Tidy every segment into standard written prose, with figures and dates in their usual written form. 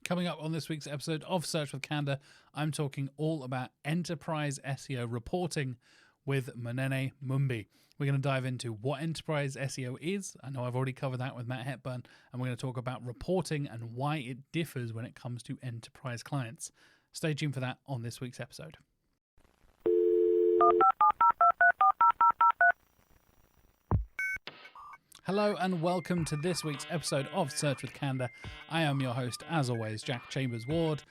Coming up on this week's episode of Search with Candour, I'm talking all about enterprise SEO reporting with Munene Mumbi. We're going to dive into what enterprise SEO is. I know I've already covered that with Matt Hepburn, and we're going to talk about reporting and why it differs when it comes to enterprise clients. Stay tuned for that on this week's episode. Hello and welcome to this week's episode of Search with Candour. I am your host, as always, Jack Chambers-Ward,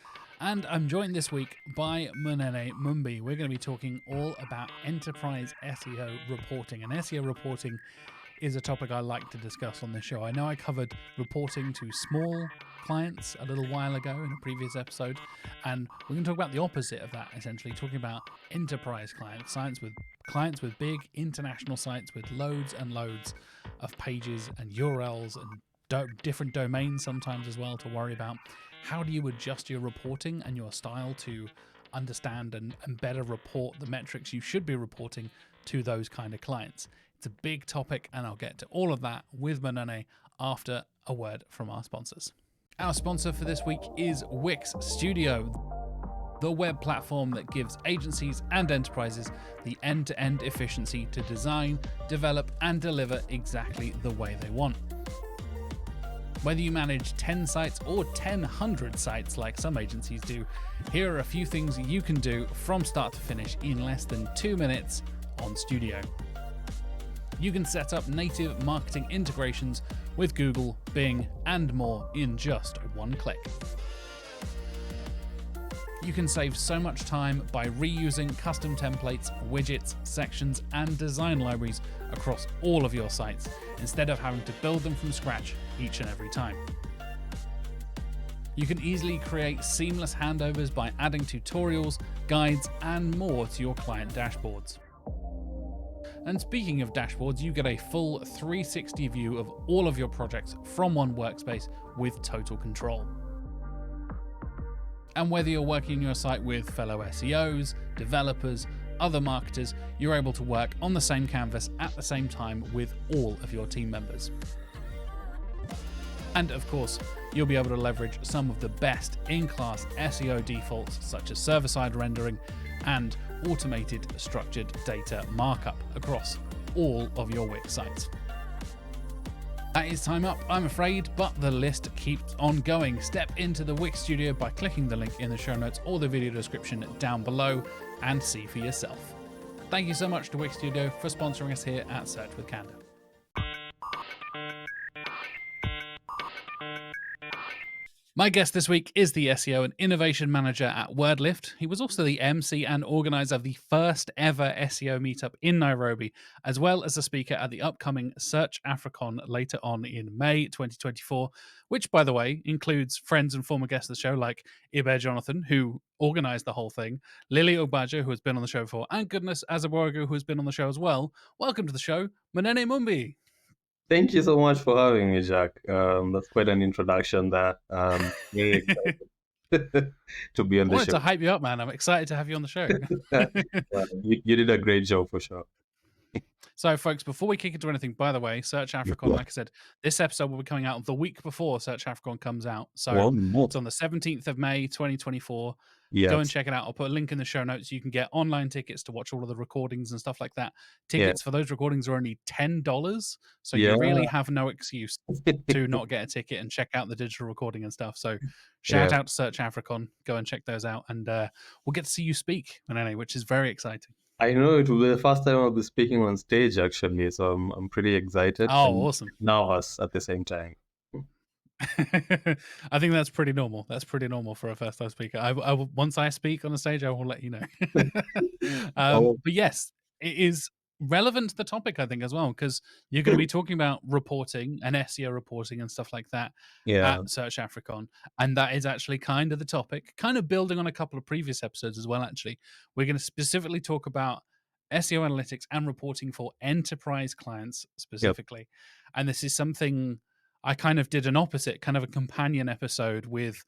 and I'm joined this week by Munene Mumbi. We're going to be talking all about enterprise SEO reporting, and SEO reporting is a topic I like to discuss on this show. I know I covered reporting to small clients a little while ago in a previous episode, and we're going to talk about the opposite of that, essentially talking about enterprise clients with big international sites with loads and loads of pages and URLs and different domains sometimes as well to worry about. How do you adjust your reporting and your style to understand and better report the metrics you should be reporting to those kind of clients? It's a big topic, and I'll get to all of that with Munene after a word from our sponsors. Our sponsor for this week is Wix Studio, the web platform that gives agencies and enterprises the end-to-end efficiency to design, develop, and deliver exactly the way they want. Whether you manage 10 sites or 1,000 sites like some agencies do, here are a few things you can do from start to finish in less than 2 minutes on Studio. You can set up native marketing integrations with Google, Bing, and more in just one click. You can save so much time by reusing custom templates, widgets, sections, and design libraries across all of your sites, instead of having to build them from scratch each and every time. You can easily create seamless handovers by adding tutorials, guides, and more to your client dashboards. And speaking of dashboards, you get a full 360 view of all of your projects from one workspace with total control. And whether you're working on your site with fellow SEOs, developers, other marketers, you're able to work on the same canvas at the same time with all of your team members. And of course, you'll be able to leverage some of the best in-class SEO defaults such as server-side rendering and automated structured data markup across all of your Wix sites. That is time up, I'm afraid, but the list keeps on going. Step into the Wix Studio by clicking the link in the show notes or the video description down below and see for yourself. Thank you so much to Wix Studio for sponsoring us here at Search with Candour. My guest this week is the SEO and Innovation Manager at WordLift. He was also the MC and organizer of the first ever SEO meetup in Nairobi, as well as a speaker at the upcoming Search Africon later on in May 2024, which, by the way, includes friends and former guests of the show like Ibe Jonathan, who organized the whole thing, Lily Ogbajo, who has been on the show before, and goodness, Azaborogu, who has been on the show as well. Welcome to the show, Munene Mumbi. Thank you so much for having me, Jack. That's quite an introduction there. Very excited to be on the show. I wanted to hype you up, man. I'm excited to have you on the show. You did a great job for sure. So, folks, before we kick into anything, by the way, Search Africon, like I said, this episode will be coming out the week before Search Africon comes out. So it's on the 17th of May, 2024. Yes. Go and check it out. I'll put a link in the show notes. You can get online tickets to watch all of the recordings and stuff like that. Tickets for those recordings are only $10. So you really have no excuse to not get a ticket and check out the digital recording and stuff. So shout out to Search Africon. Go and check those out. And we'll get to see you speak, Munene, which is very exciting. I know it will be the first time I'll be speaking on stage, actually. So I'm pretty excited. Oh, awesome. Now us at the same time. I think that's pretty normal. That's pretty normal for a first time speaker. I will, once I speak on the stage, I will let you know. But yes, it is relevant to the topic, I think, as well, because you're going to be talking about reporting and SEO reporting and stuff like that at Search Africon. And that is actually kind of the topic, kind of building on a couple of previous episodes as well, actually. We're going to specifically talk about SEO analytics and reporting for enterprise clients specifically. And this is something I kind of did an opposite, kind of a companion episode with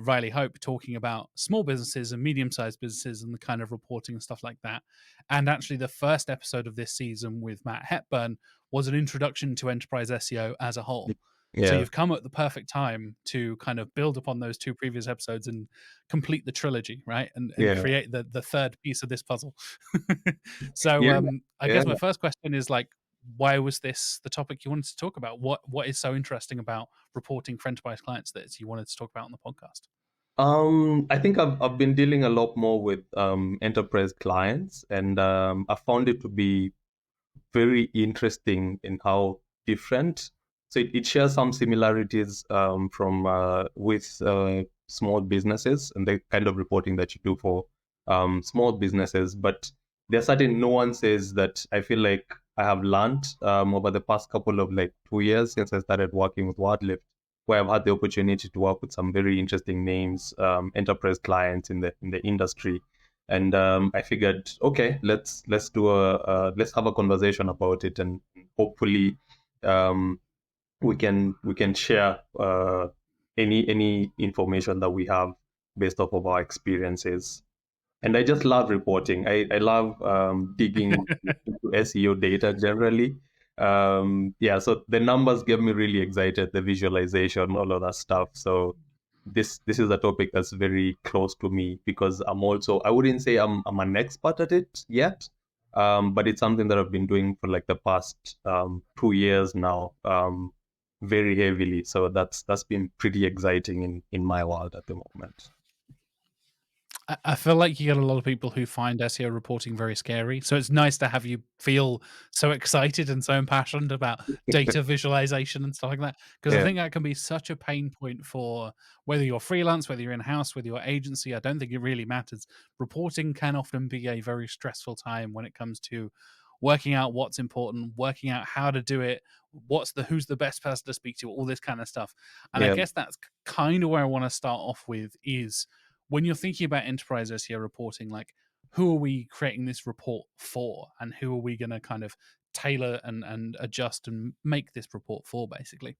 Riley Hope talking about small businesses and medium-sized businesses and the kind of reporting and stuff like that. And actually the first episode of this season with Matt Hepburn was an introduction to enterprise SEO as a whole. So Yeah. you've come at the perfect time to kind of build upon those 2 previous episodes and complete the trilogy, right? And Yeah. create the third piece of this puzzle. So, Yeah. I Yeah. guess my first question is, like, why was this the topic you wanted to talk about? What is so interesting about reporting for enterprise clients that you wanted to talk about on the podcast? I think I've been dealing a lot more with enterprise clients, and I found it to be very interesting in how different. So it shares some similarities from with small businesses and the kind of reporting that you do for small businesses. But there are certain nuances that I feel like I have learned over the past couple of like 2 years since I started working with Wildlift, where I've had the opportunity to work with some very interesting names, enterprise clients in the industry. And I figured, okay, let's do let's have a conversation about it, and hopefully um, we can share any information that we have based off of our experiences. And I just love reporting. I love digging into SEO data generally. Yeah, so the numbers get me really excited, the visualization, all of that stuff. So this is a topic that's very close to me because I wouldn't say I'm an expert at it yet, but it's something that I've been doing for like the past 2 years now, very heavily. So that's been pretty exciting in my world at the moment. I feel like you get a lot of people who find SEO reporting very scary. So it's nice to have you feel so excited and so impassioned about data visualization and stuff like that. Because I Yeah, think that can be such a pain point for whether you're freelance, whether you're in house, whether your agency. I don't think it really matters. Reporting can often be a very stressful time when it comes to working out what's important, working out how to do it, who's the best person to speak to, all this kind of stuff. And I yeah. guess that's kind of where I want to start off with is when you're thinking about enterprise SEO reporting, like, who are we creating this report for, and who are we going to kind of tailor and adjust and make this report for, basically?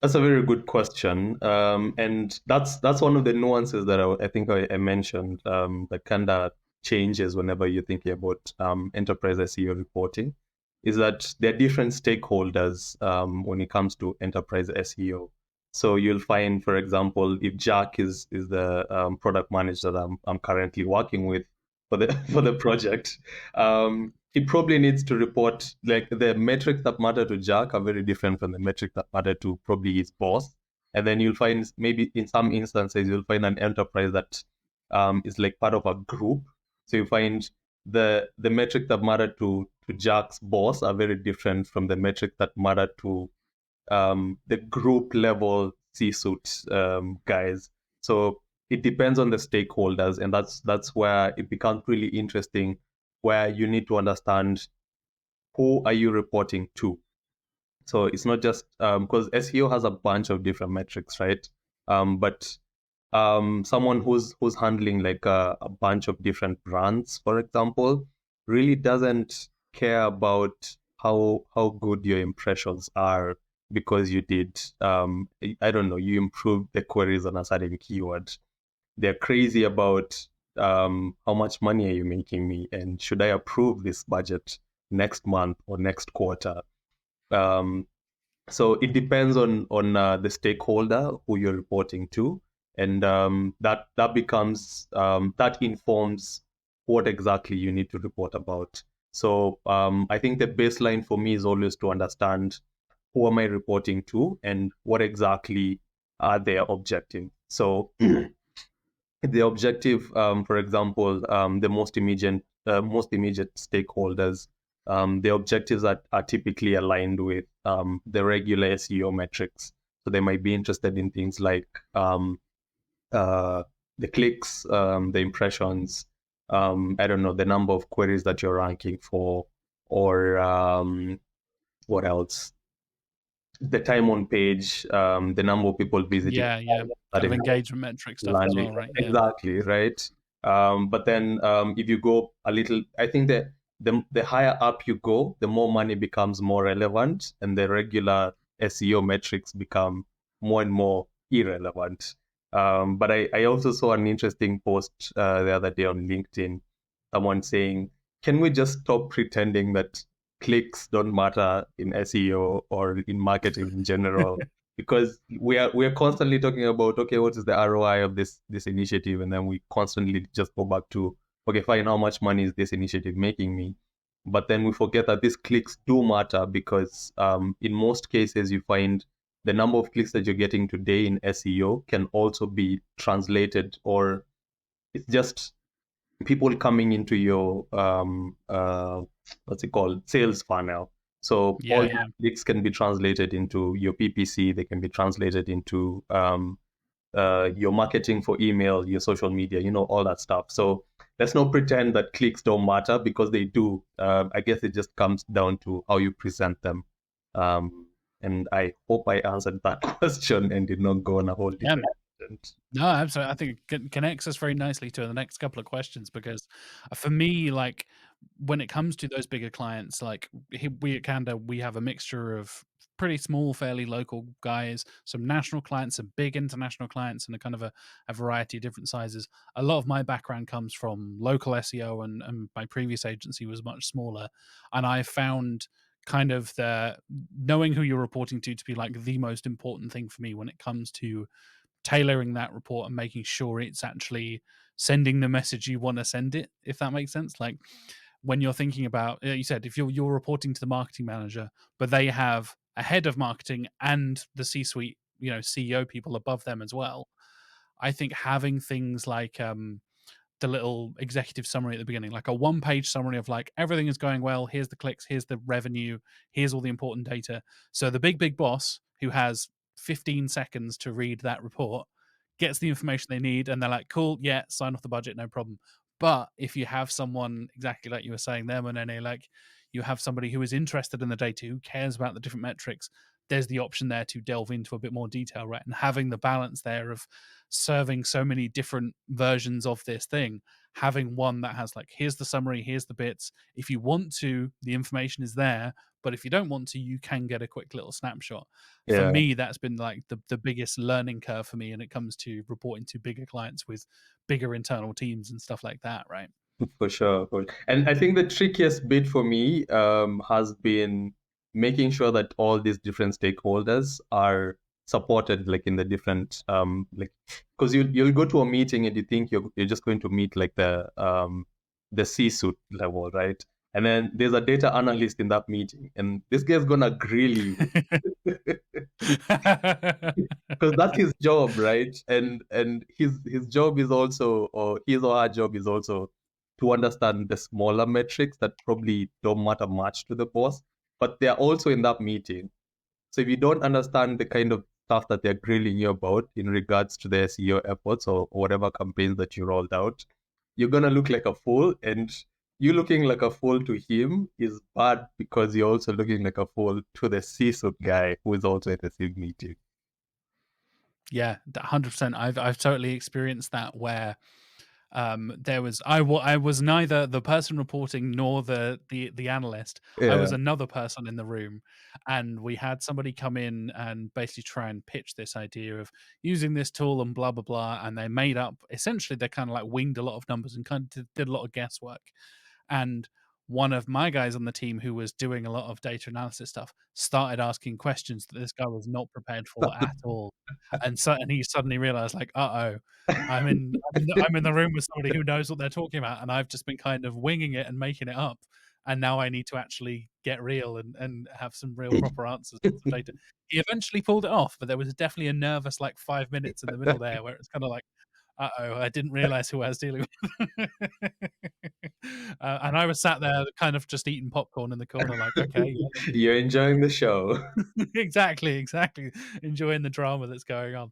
That's a very good question, and that's one of the nuances that I think I mentioned that kind of changes whenever you're thinking about enterprise SEO reporting, is that there are different stakeholders when it comes to enterprise SEO. So you'll find, for example, if Jack is the product manager that I'm currently working with for the for the project, he probably needs to report, like, the metrics that matter to Jack are very different from the metrics that matter to probably his boss. And then you'll find, maybe in some instances, you'll find an enterprise that is like part of a group. So you find the metrics that matter to Jack's boss are very different from the metrics that matter to the group level C-suite guys. So it depends on the stakeholders, and that's where it becomes really interesting, where you need to understand who are you reporting to. So it's not just because SEO has a bunch of different metrics, right? But someone who's handling like a bunch of different brands, for example, really doesn't care about how good your impressions are because you did I don't know, you improved the queries on a certain keyword. They're crazy about how much money are you making me, and should I approve this budget next month or next quarter. um, so it depends on the stakeholder who you're reporting to, and that becomes that informs what exactly you need to report about. So I think the baseline for me is always to understand who am I reporting to and what exactly are their objectives. So the objective, for example, the most immediate stakeholders, the objectives are typically aligned with the regular SEO metrics. So they might be interested in things like uh, the clicks, the impressions, I don't know, the number of queries that you're ranking for, or what else? The time on page, the number of people visiting Yeah, yeah, kind of engagement metric stuff as landing. well, right? Yeah. Exactly, right? But then if you go a little, I think that the higher up you go, the more money becomes more relevant, and the regular SEO metrics become more and more irrelevant. But I also saw an interesting post the other day on LinkedIn, someone saying, can we just stop pretending that clicks don't matter in SEO or in marketing in general, because we are constantly talking about, okay, what is the ROI of this initiative, and then we constantly just go back to, okay, fine, how much money is this initiative making me? But then we forget that these clicks do matter, because in most cases you find the number of clicks that you're getting today in SEO can also be translated, or it's just people coming into your what's it called, sales funnel. So all Yeah, those yeah. clicks can be translated into your PPC. They can be translated into your marketing for email, your social media, all that stuff. So let's not pretend that clicks don't matter, because they do. I guess it just comes down to how you present them. And I hope I answered that question and did not go on a whole Yeah, different tangent. no, absolutely. I think it connects us very nicely to the next couple of questions, because for me, like when it comes to those bigger clients, like we at Canada, we have a mixture of pretty small, fairly local guys, some national clients, some big international clients, and a kind of a variety of different sizes. A lot of my background comes from local SEO, and my previous agency was much smaller. And I found kind of the knowing who you're reporting to be like the most important thing for me when it comes to tailoring that report and making sure it's actually sending the message you want to send it, if that makes sense. Like when you're thinking about, you said, if you're reporting to the marketing manager, but they have a head of marketing and the C-suite, CEO people above them as well. I think having things like the little executive summary at the beginning, like a one-page summary of like everything is going well, here's the clicks, here's the revenue, here's all the important data. So the big boss who has 15 seconds to read that report gets the information they need, and they're like, cool, yeah, sign off the budget, no problem. But if you have someone exactly like you were saying there, Munene, like you have somebody who is interested in the data, who cares about the different metrics, there's the option there to delve into a bit more detail, right? And having the balance there of serving so many different versions of this thing, having one that has like, here's the summary, here's the bits. If you want to, the information is there, but if you don't want to, you can get a quick little snapshot. For Yeah. me, that's been like the biggest learning curve for me, and it comes to reporting to bigger clients with bigger internal teams and stuff like that, right? For sure. And I think the trickiest bit for me has been making sure that all these different stakeholders are supported, like in the different like, because you'll go to a meeting and you think you're just going to meet like the C-suite level, right? And then there's a data analyst in that meeting, and this guy's gonna grill you because that's his job, right? And his job is also, or his or her job is also, to understand the smaller metrics that probably don't matter much to the boss, but they're also in that meeting. So if you don't understand the kind of stuff that they're grilling you about in regards to the SEO efforts or whatever campaigns that you rolled out, you're gonna look like a fool. And you looking like a fool to him is bad, because you're also looking like a fool to the CISO guy who is also at the same meeting. Yeah, 100%. I've totally experienced that, where there was I was neither the person reporting nor the analyst. I was Yeah. another person in the room, and we had somebody come in and basically try and pitch this idea of using this tool and blah blah blah, and they made up, essentially they kind of like winged a lot of numbers and kind of did a lot of guesswork. And one of my guys on the team, who was doing a lot of data analysis stuff, started asking questions that this guy was not prepared for at all. And he suddenly realized, like, uh-oh, I'm in the room with somebody who knows what they're talking about, and I've just been kind of winging it and making it up. And now I need to actually get real and have some real proper answers to some data. He eventually pulled it off, but there was definitely a nervous like 5 minutes in the middle there where it's kind of like, uh-oh, I didn't realize who I was dealing with. And I was sat there kind of just eating popcorn in the corner, like, okay, yeah. You're enjoying the show. exactly, enjoying the drama that's going on.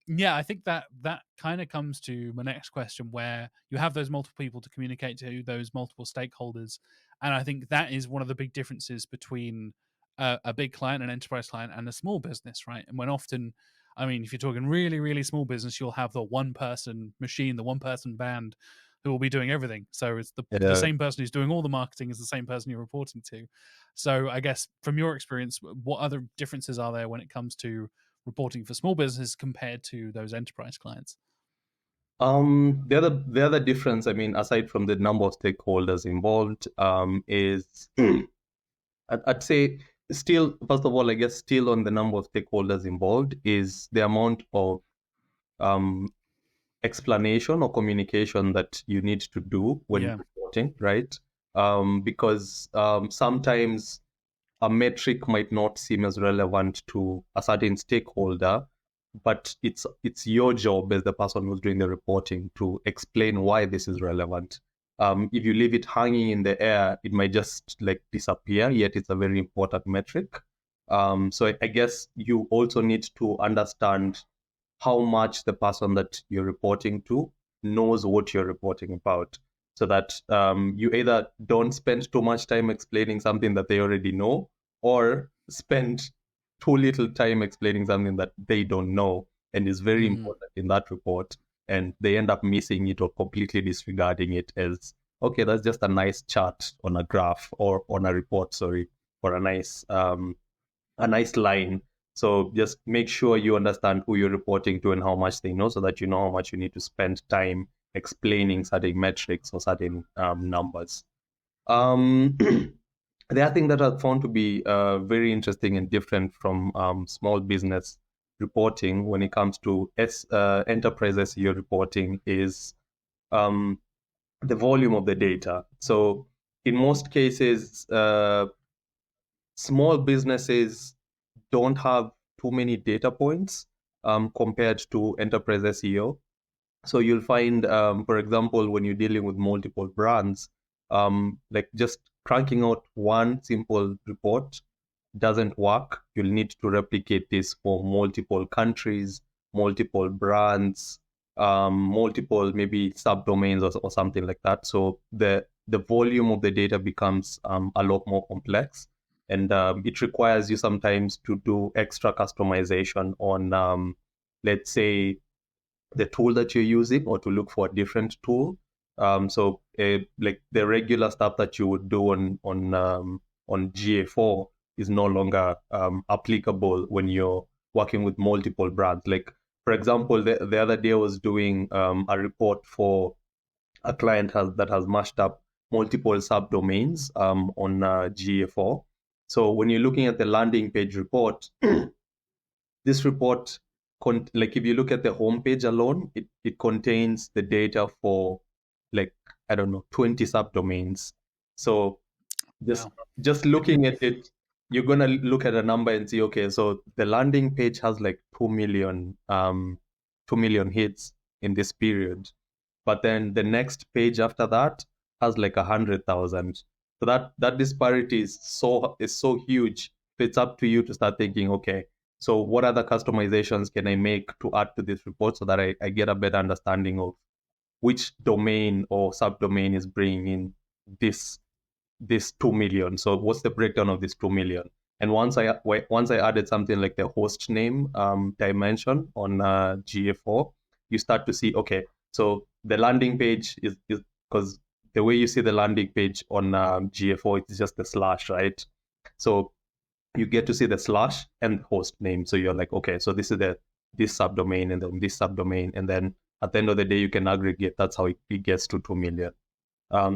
Yeah, I think that kind of comes to my next question, where you have those multiple people to communicate to, those multiple stakeholders, and I think that is one of the big differences between a big client, an enterprise client, and a small business, right? And when often, I mean, if you're talking really small business, you'll have the one person machine, the one person band who will be doing everything. So it's the Yeah. same person who's doing all the marketing is the same person you're reporting to. So I guess from your experience, what other differences are there when it comes to reporting for small business compared to those enterprise clients? The other difference, I mean, aside from the number of stakeholders involved, is I'd say still, first of all, I guess still on the number of stakeholders involved is the amount of um, explanation or communication that you need to do when reporting, right? Because sometimes a metric might not seem as relevant to a certain stakeholder, but it's your job as the person who's doing the reporting to explain why this is relevant. If you leave it hanging in the air, it might just like disappear, yet it's a very important metric. So I guess you also need to understand how much the person that you're reporting to knows what you're reporting about, so that you either don't spend too much time explaining something that they already know, or spend too little time explaining something that they don't know and is very important in that report, and they end up missing it or completely disregarding it as, okay, that's just a nice chart on a graph or on a report, sorry, or a nice line. So just make sure you understand who you're reporting to and how much they know, so that you know how much you need to spend time explaining certain metrics or certain numbers. The other thing that I found to be very interesting and different from small business reporting when it comes to enterprise SEO reporting is the volume of the data. So in most cases, small businesses don't have too many data points compared to enterprise SEO. So you'll find, for example, when you're dealing with multiple brands, like just cranking out one simple report doesn't work. You'll need to replicate this for multiple countries, multiple brands, multiple maybe subdomains or something like that. So the volume of the data becomes a lot more complex, and it requires you sometimes to do extra customization on, let's say, the tool that you're using, or to look for a different tool. So like the regular stuff that you would do on GA4 is no longer applicable when you're working with multiple brands. Like, for example, the other day I was doing a report for a client that has mashed up multiple subdomains on GA4. So when you're looking at the landing page report, this report, like if you look at the homepage alone, it contains the data for like, I don't know, 20 subdomains. So just looking at it, you're gonna look at a number and see, okay, so the landing page has like 2 million hits in this period, but then the next page after that has like 100,000. So that disparity is so huge. It's up to you to start thinking, okay, so what other customizations can I make to add to this report, so that I get a better understanding of which domain or subdomain is bringing in this 2 million. So what's the breakdown of this 2 million? And once I added something like the host name dimension on GA4, you start to see, okay, so the landing page is because the way you see the landing page on GA4, it's just the slash, right? So you get to see the slash and host name. So you're like, okay, so this is this subdomain and then this subdomain, and then at the end of the day, you can aggregate. That's how it gets to 2 million.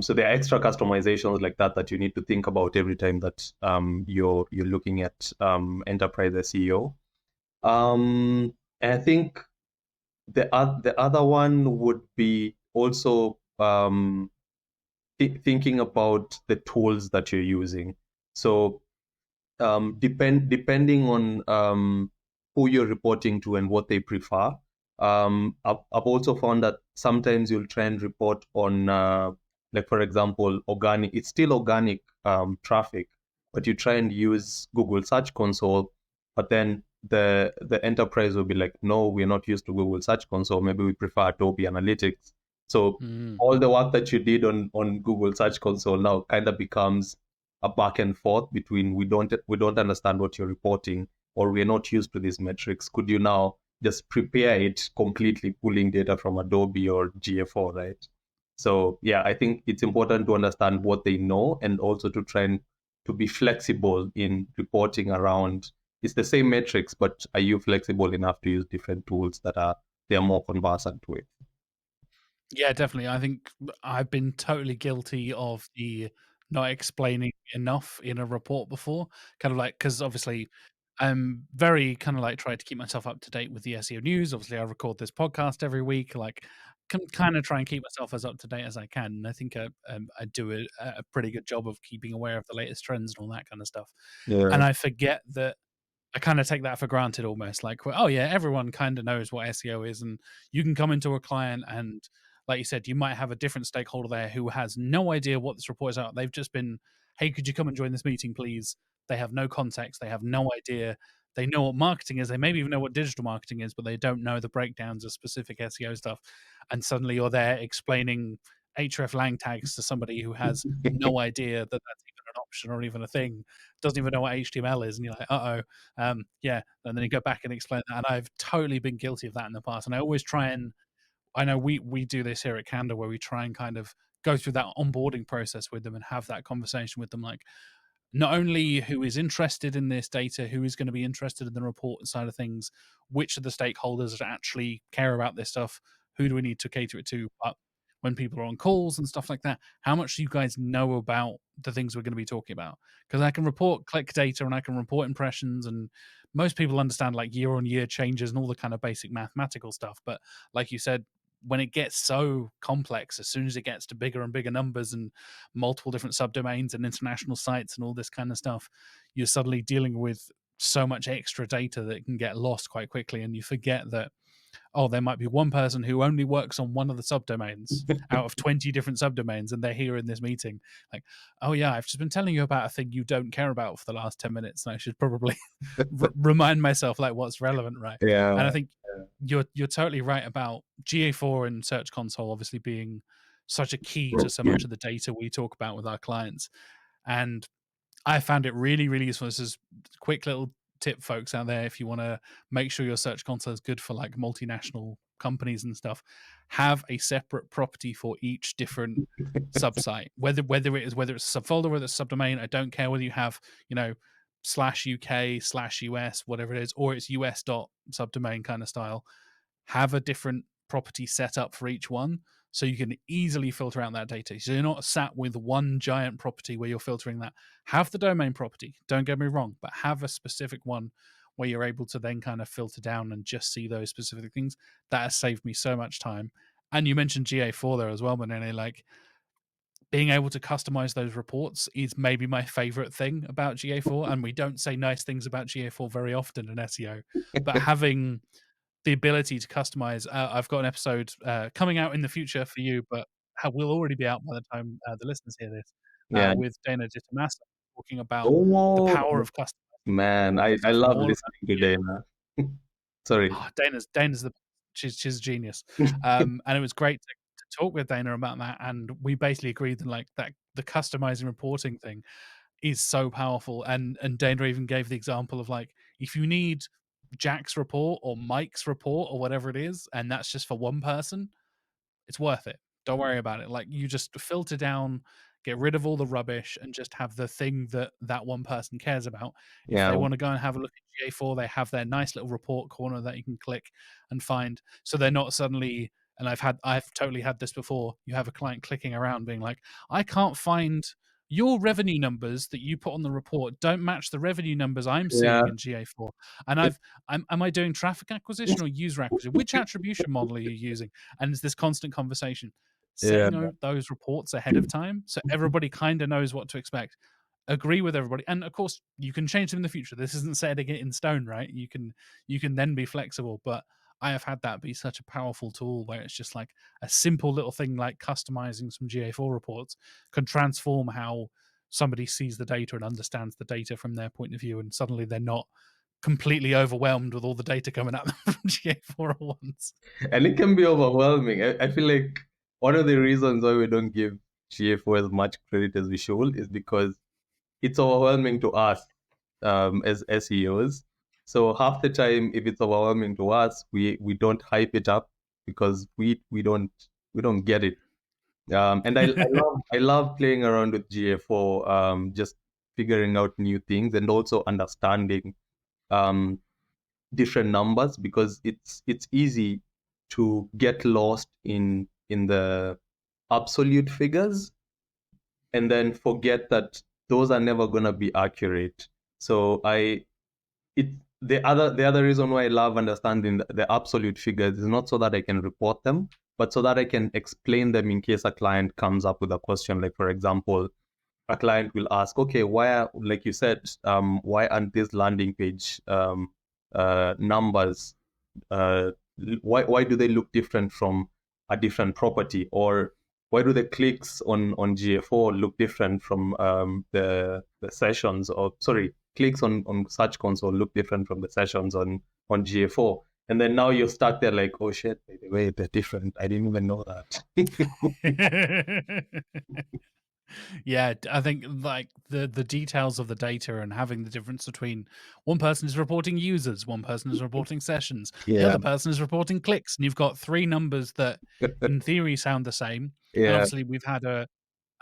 So there are extra customizations like that you need to think about every time that you're looking at enterprise SEO. And I think the other one would be also thinking about the tools that you're using. So depending on who you're reporting to and what they prefer, I've also found that sometimes you'll try and report on like, for example, organic. It's still organic traffic, but you try and use Google Search Console, but then the enterprise will be like, no, we're not used to Google Search Console. Maybe we prefer Adobe Analytics. So all the work that you did on Google Search Console now kind of becomes a back and forth between, we don't understand what you're reporting, or we're not used to these metrics. Could you now just prepare it completely, pulling data from Adobe or GA4, right? So yeah, I think it's important to understand what they know, and also to try and to be flexible in reporting around. It's the same metrics, but are you flexible enough to use different tools that they're more conversant with? Yeah, definitely. I think I've been totally guilty of the not explaining enough in a report before, kind of like, because obviously I'm very kind of like trying to keep myself up to date with the SEO news. Obviously, I record this podcast every week. Like, can kind of try and keep myself as up to date as I can. And I think I do a pretty good job of keeping aware of the latest trends and all that kind of stuff. Yeah. And I forget that I kind of take that for granted almost. Like, well, oh yeah, everyone kind of knows what SEO is, and you can come into a client and, like you said, you might have a different stakeholder there who has no idea what this report is about. They've just been, hey, could you come and join this meeting, please? They have no context. They have no idea. They know what marketing is. They maybe even know what digital marketing is, but they don't know the breakdowns of specific SEO stuff. And suddenly you're there explaining href lang tags to somebody who has no idea that that's even an option or even a thing, doesn't even know what HTML is, and you're like, yeah. And then you go back and explain that. And I've totally been guilty of that in the past. And I always try and, I know we do this here at Canada where we try and kind of go through that onboarding process with them and have that conversation with them, like, not only who is interested in this data, who is going to be interested in the report side of things, which of the stakeholders that actually care about this stuff, who do we need to cater it to, but when people are on calls and stuff like that, how much do you guys know about the things we're going to be talking about? Because I can report click data and I can report impressions, and most people understand like year on year changes and all the kind of basic mathematical stuff. But like you said, when it gets so complex, as soon as it gets to bigger and bigger numbers and multiple different subdomains and international sites and all this kind of stuff, you're suddenly dealing with so much extra data that can get lost quite quickly, and you forget that, oh, there might be one person who only works on one of the subdomains out of 20 different subdomains, and they're here in this meeting. Like, oh yeah, I've just been telling you about a thing you don't care about for the last 10 minutes, and I should probably remind myself like what's relevant, right? Yeah. And I think you're totally right about GA4 and Search Console obviously being such a key to so much of the data we talk about with our clients. And I found it really, really useful. This is a quick little tip, folks out there. If you want to make sure your Search Console is good for like multinational companies and stuff, have a separate property for each different subsite. Whether it's a subfolder, whether it's a subdomain, I don't care whether you have, /UK/US, whatever it is, or it's US dot subdomain kind of style. Have a different property set up for each one, so you can easily filter out that data. So you're not sat with one giant property where you're filtering that. Have the domain property, don't get me wrong, but have a specific one where you're able to then kind of filter down and just see those specific things. That has saved me so much time. And you mentioned GA4 there as well, Munene. Like, being able to customize those reports is maybe my favorite thing about GA4. And we don't say nice things about GA4 very often in SEO, but having the ability to customize. I've got an episode coming out in the future for you, but will already be out by the time the listeners hear this, Yeah. with Dana Ditamasa, talking about the Oh power of customizing man, reports and I stuff, and love all of listening to Dana. Sorry. that. Dana's she's a genius, and it was great to talk with Dana about that, and we basically agreed that like that the customizing reporting thing is so powerful. And Dana even gave the example of like, if you need Jack's report or Mike's report or whatever it is, and that's just for one person, it's worth it. Don't worry about it. Like, you just filter down, get rid of all the rubbish, and just have the thing that that one person cares about. If Yeah. they want to go and have a look at GA4, they have their nice little report corner that you can click and find. So they're not suddenly, and I've totally had this before, you have a client clicking around being like, I can't find your revenue numbers that you put on the report don't match the revenue numbers I'm Yeah. seeing in GA4. And am I doing traffic acquisition or user acquisition? Which attribution model are you using? And it's this constant conversation. Yeah. Setting those reports ahead of time so everybody kind of knows what to expect. Agree with everybody, and of course you can change them in the future. This isn't setting it in stone, right? You can then be flexible, but I have had that be such a powerful tool where it's just like a simple little thing like customizing some GA4 reports can transform how somebody sees the data and understands the data from their point of view, and suddenly they're not completely overwhelmed with all the data coming at them from GA4 at once. And it can be overwhelming. I feel like one of the reasons why we don't give GA4 as much credit as we should is because it's overwhelming to us as SEOs. So half the time, if it's overwhelming to us, we don't hype it up because we don't get it. And I love playing around with GA4, just figuring out new things and also understanding different numbers, because it's easy to get lost in the absolute figures and then forget that those are never going to be accurate. So the other reason why I love understanding the absolute figures is not so that I can report them, but so that I can explain them in case a client comes up with a question. Like, for example, a client will ask, okay, like you said, why aren't these landing page numbers, why do they look different from a different property? Or why do the clicks on GA4 look different from the sessions, or sorry, clicks on Search Console look different from the sessions on GA4? And then now you're stuck there like, oh shit, by the way, they're different. I didn't even know that. Yeah, I think like the details of the data and having the difference between one person is reporting users, one person is reporting sessions, the other person is reporting clicks, and you've got three numbers that in theory sound the same. And Yeah. obviously we've had a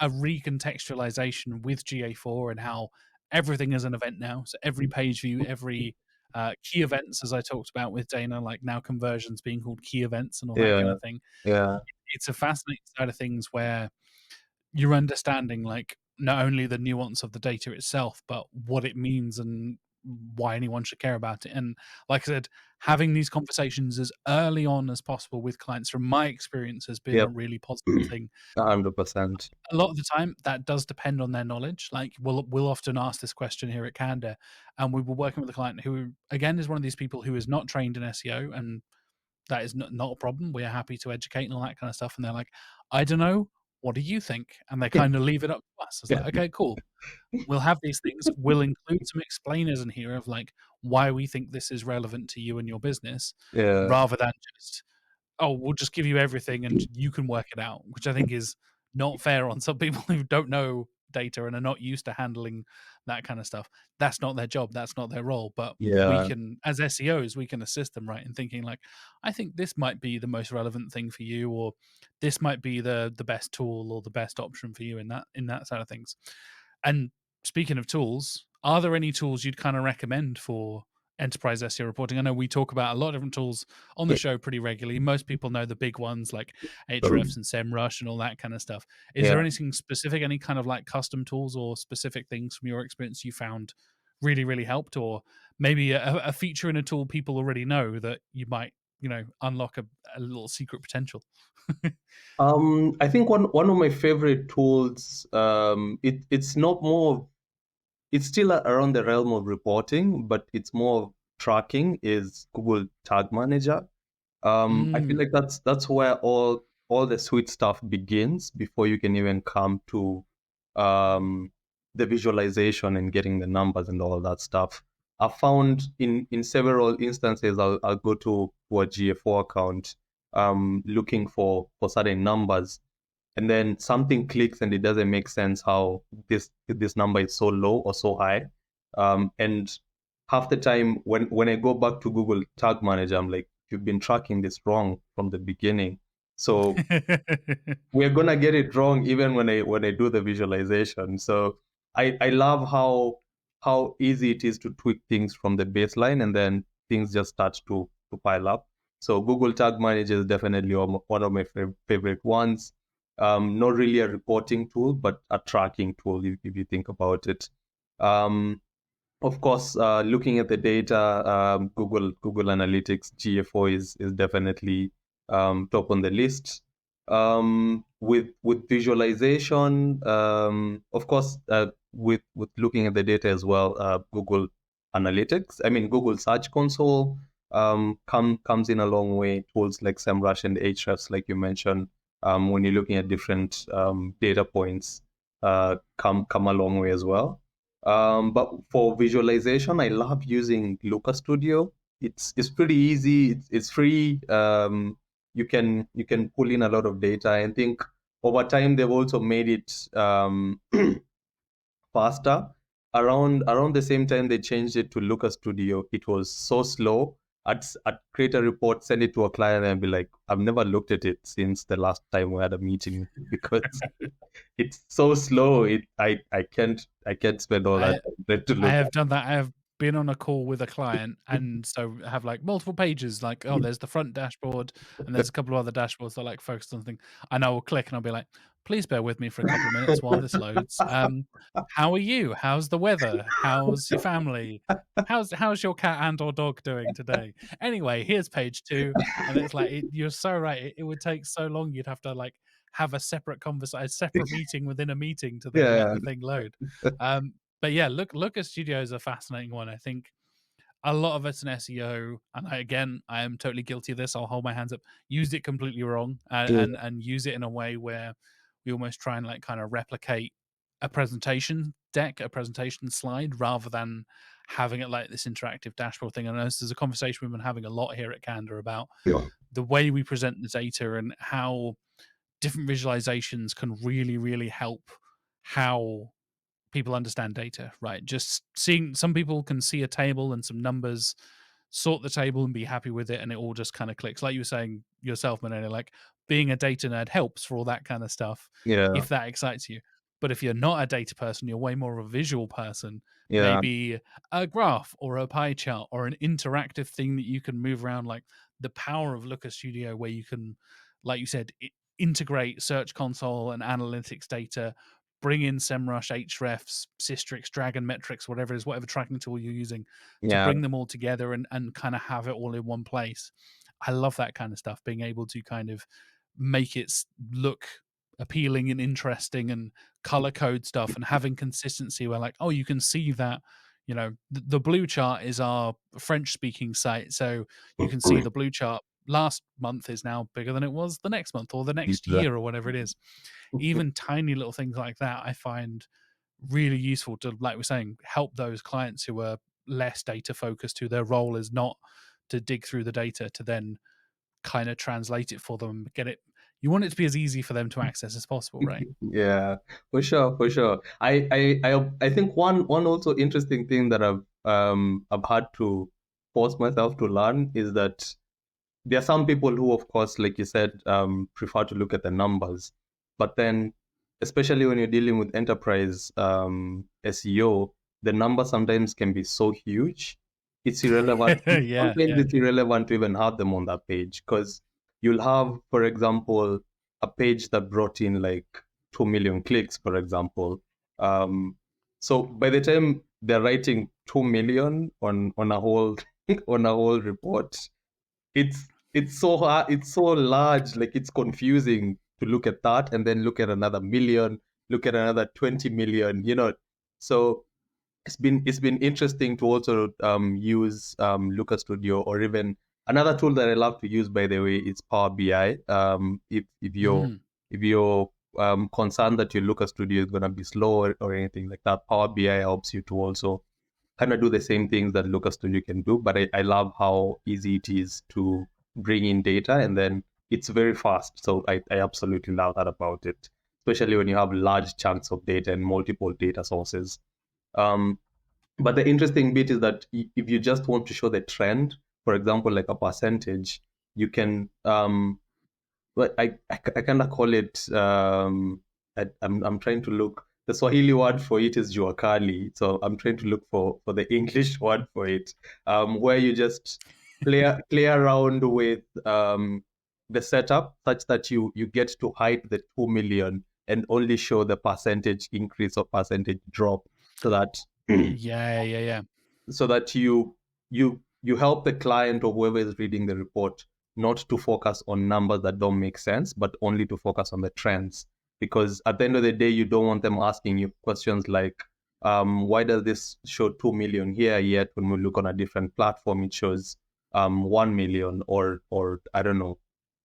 recontextualization with GA4 and how everything is an event now. So every page view, every key events, as I talked about with Dana, like now conversions being called key events and all that kind of thing. Yeah. It's a fascinating side of things where you're understanding like not only the nuance of the data itself, but what it means and why anyone should care about it. And like I said, having these conversations as early on as possible with clients, from my experience, has been a really positive thing. 100%. A lot of the time, that does depend on their knowledge. Like we'll often ask this question here at Candor, and we were working with a client who, again, is one of these people who is not trained in SEO, and that is not a problem. We are happy to educate and all that kind of stuff. And they're like, I don't know. What do you think? And they kind of leave it up to us. It's like, okay, cool. We'll have these things. We'll include some explainers in here of like why we think this is relevant to you and your business, rather than just, oh, we'll just give you everything and you can work it out, which I think is not fair on some people who don't know data and are not used to handling that kind of stuff. That's not their job. That's not their role. But we can, as SEOs, we can assist them, right, in thinking like, I think this might be the most relevant thing for you, or this might be the best tool or the best option for you in that side of things. And speaking of tools, are there any tools you'd kind of recommend for enterprise SEO reporting? I know we talk about a lot of different tools on the show pretty regularly. Most people know the big ones like Ahrefs and SEMrush and all that kind of stuff. Is there anything specific, any kind of like custom tools or specific things from your experience you found really, really helped, or maybe a feature in a tool people already know that you might, unlock a little secret potential? I think one of my favorite tools, it's not more, it's still around the realm of reporting, but it's more tracking, is Google Tag Manager. I feel like that's where all the sweet stuff begins before you can even come to the visualization and getting the numbers and all that stuff. I found in several instances, I'll go to a GA4 account, looking for certain numbers, and then something clicks and it doesn't make sense how this number is so low or so high. And half the time when I go back to Google Tag Manager, I'm like, you've been tracking this wrong from the beginning. So we're gonna get it wrong even when I do the visualization. So I love how easy it is to tweak things from the baseline, and then things just start to pile up. So Google Tag Manager is definitely one of my favorite ones. Not really a reporting tool, but a tracking tool if you think about it. Of course, looking at the data, Google Analytics GA4 is definitely top on the list. With visualization, of course, with looking at the data as well, Google Analytics. I mean, Google Search Console comes in a long way. Tools like SEMrush and Ahrefs, like you mentioned, when you're looking at different data points, come a long way as well. But for visualization, I love using Wix Studio. It's pretty easy. It's free. You can pull in a lot of data. I think over time they've also made it faster. Around the same time they changed it to Wix Studio, it was so slow. I'd create a report, send it to a client, and be like, I've never looked at it since the last time we had a meeting because it's so slow. I can't spend all that time to look. I have done that. I have been on a call with a client, and so have like multiple pages, like, oh, there's the front dashboard and there's a couple of other dashboards that like focus on things. And I will click and I'll be like, please bear with me for a couple of minutes while this loads. How are you? How's the weather? How's your family? How's your cat and or dog doing today? Anyway, here's page 2. And it's like, you're so right. It would take so long. You'd have to like have a separate conversation, a separate meeting within a meeting to then let Yeah. the thing load. But yeah, Looker Studio is a fascinating one. I think a lot of us in SEO, and I am totally guilty of this. I'll hold my hands up. Used it completely wrong, Yeah. and use it in a way where we almost try and like kind of replicate a presentation deck, a presentation slide, rather than having it like this interactive dashboard thing. I know this is a conversation we've been having a lot here at Candor about Yeah. the way we present the data and how different visualizations can really, really help how people understand data, right? Just seeing, some people can see a table and some numbers, sort the table and be happy with it, and it all just kind of clicks. Like you were saying yourself, Munene, like being a data nerd helps for all that kind of stuff Yeah. if that excites you. But if you're not a data person, you're way more of a visual person, Yeah. maybe a graph or a pie chart or an interactive thing that you can move around, like the power of Looker Studio, where you can, like you said, integrate Search Console and analytics data, bring in SEMrush, Hrefs, Systrix, Dragon Metrics, whatever it is, whatever tracking tool you're using, to Yeah. bring them all together and kind of have it all in one place. I love that kind of stuff, being able to kind of make it look appealing and interesting, and color code stuff, and having consistency where like, oh, you can see that, you know, the blue chart is our French speaking site, so you can see the blue chart last month is now bigger than it was the next month or the next year or whatever it is. Even tiny little things like that I find really useful to, like we're saying, help those clients who are less data focused, who their role is not to dig through the data, to then kind of translate it for them, get it. You want it to be as easy for them to access as possible, right? Yeah, for sure, for sure. I think one also interesting thing that I've had to force myself to learn is that there are some people who, of course, like you said, prefer to look at the numbers, but then, especially when you're dealing with enterprise SEO, the numbers sometimes can be so huge, it's irrelevant. Yeah, Sometimes yeah. it's irrelevant to even have them on that page, because you'll have, for example, a page that brought in like 2 million clicks, for example. So by the time they're writing 2 million on a whole on a whole report, it's so hard, it's so large, like it's confusing to look at that and then look at another million, look at another 20 million, So it's been interesting to also use Looker Studio, or even another tool that I love to use, by the way, is Power BI. If you're concerned that your Looker Studio is gonna be slow, or anything like that, Power BI helps you to also kind of do the same things that Looker Studio can do. But I love how easy it is to bring in data, and then it's very fast. So I absolutely love that about it, especially when you have large chunks of data and multiple data sources. Um, but the interesting bit is that if you just want to show the trend, for example, like a percentage, you can, but I kind of call it, I'm trying to look, the Swahili word for it is jua kali. So I'm trying to look for the English word for it, where you just play around with the setup such that you get to hide the 2 million and only show the percentage increase or percentage drop, so that Yeah. so that you help the client or whoever is reading the report not to focus on numbers that don't make sense, but only to focus on the trends. Because at the end of the day, you don't want them asking you questions like, why does this show 2 million here, yet when we look on a different platform it shows 1 million, or I don't know,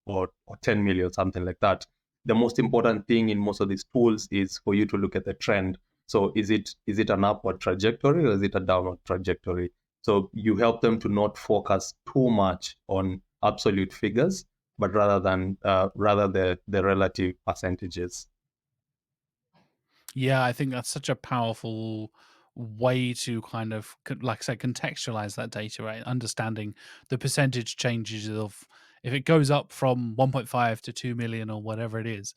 or 10 million, something like that. The most important thing in most of these tools is for you to look at the trend. So is it an upward trajectory, or is it a downward trajectory? So you help them to not focus too much on absolute figures, but rather the relative percentages. Yeah, I think that's such a powerful way to kind of, like I said, contextualize that data, right? Understanding the percentage changes of, if it goes up from 1.5 to 2 million or whatever it is,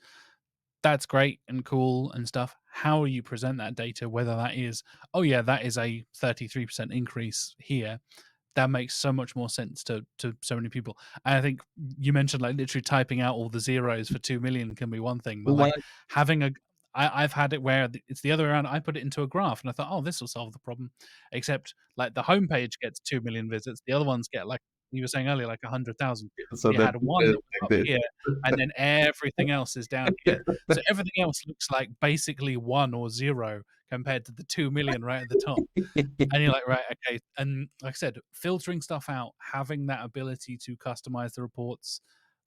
that's great and cool and stuff. how you present that data, whether that is, oh yeah, that is a 33% increase here, that makes so much more sense to so many people. And I think you mentioned like literally typing out all the zeros for 2 million can be one thing, but like having I've had it where it's the other way around. I put it into a graph and I thought, oh, this will solve the problem. Except like the homepage gets 2 million visits, the other ones get like you were saying earlier, like 100,000. So You that had one that was like up this. here, and then everything else is down here. So everything else looks like basically 1 or 0 compared to the 2 million right at the top. And you're like, right, okay. And like I said, filtering stuff out, having that ability to customize the reports,